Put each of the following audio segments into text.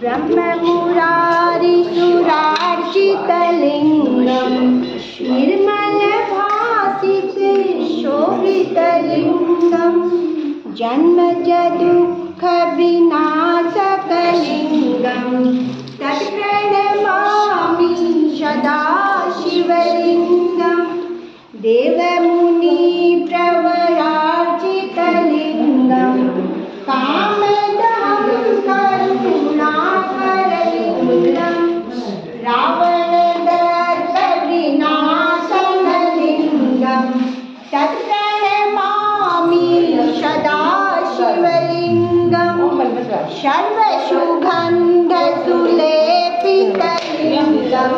ब्रह्ममुरारिसुरार्चितलिङ्गं निर्मलभासितशोभितलिङ्गं जन्मजदुःखविनाशकलिङ्गं तत्प्रणमामि सदा शिवलिङ्गं देवमुनिप्रवरार्चितलिङ्गं कामदहं करुणाकरलिङ्गं रावणदर्पविनाशनलिङ्गं तत्प्रणमामि सदा शिवलिङ्गं सर्वसुगन्धसुलेपितलिङ्गं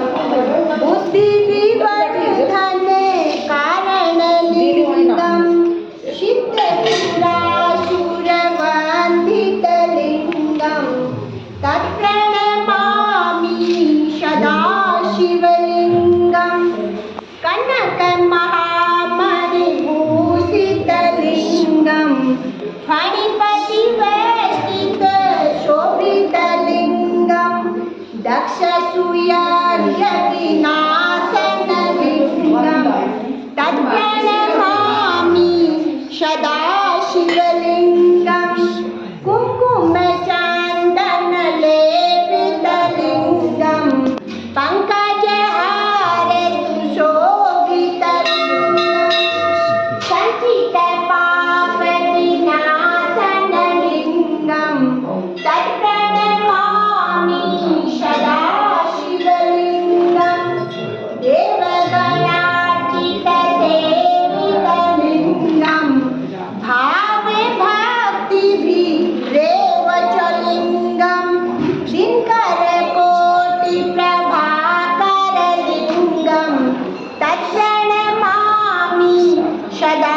बुद्धिविवर्धने कारणलिङ्गं सिद्धसुरासुरवन्दितलिङ्गं तत्प्रणमामि सदा शिवलिङ्गं कनकमहामणिभूषितलिङ्गं फणिपतिवेष्टितशोभितलिङ्गं दक्षसूयार्यविनाशनलिङ्गं तत्प्रणमामि सदा शिवलिङ्गं कुङ्कुमचन्दनलेपितलिङ्गं पङ्कजहारे सुशोभितलिङ्गं सञ्चितपापविनाशनलिङ्गं तत्प्रणमामि सदा शिवलिङ्गं देवगणार्चितसेवितलिङ्गं भावे भक्तिभिरेव च लिङ्गं दिनकरकोटिप्रभाकरलिङ्गं तत्प्रणमामि सदा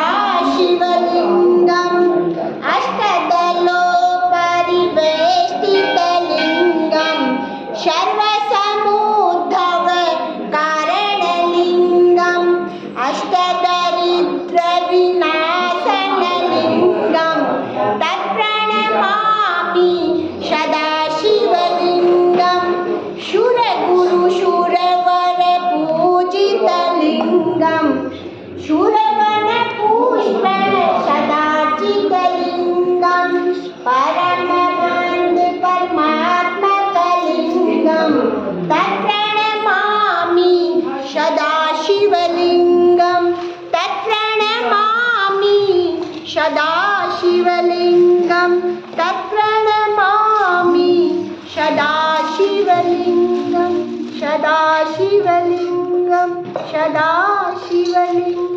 शिवलिङ्गम् अष्टदलोपरिवेष्टितलिङ्गं सर्वसमुद्धवकारणलिङ्गं अष्टदरिद्रविनाशनलिङ्गं तत्प्रणमामि सदा शिवलिङ्गं शूरगुरुशूरवरपूजितलिङ्गं शूरवनपुष्पसदार्चितलिङ्गं परमबन्धुपरमात्मकलिङ्गं तत्प्रणमामि सदा शिवलिङ्गं तत्प्रणमामि सदा शिवलिङ्गं तत्प्रणमामि सदा शिवलिङ्गं सदा शिवलिङ्गं सदा शिवलिङ्गम्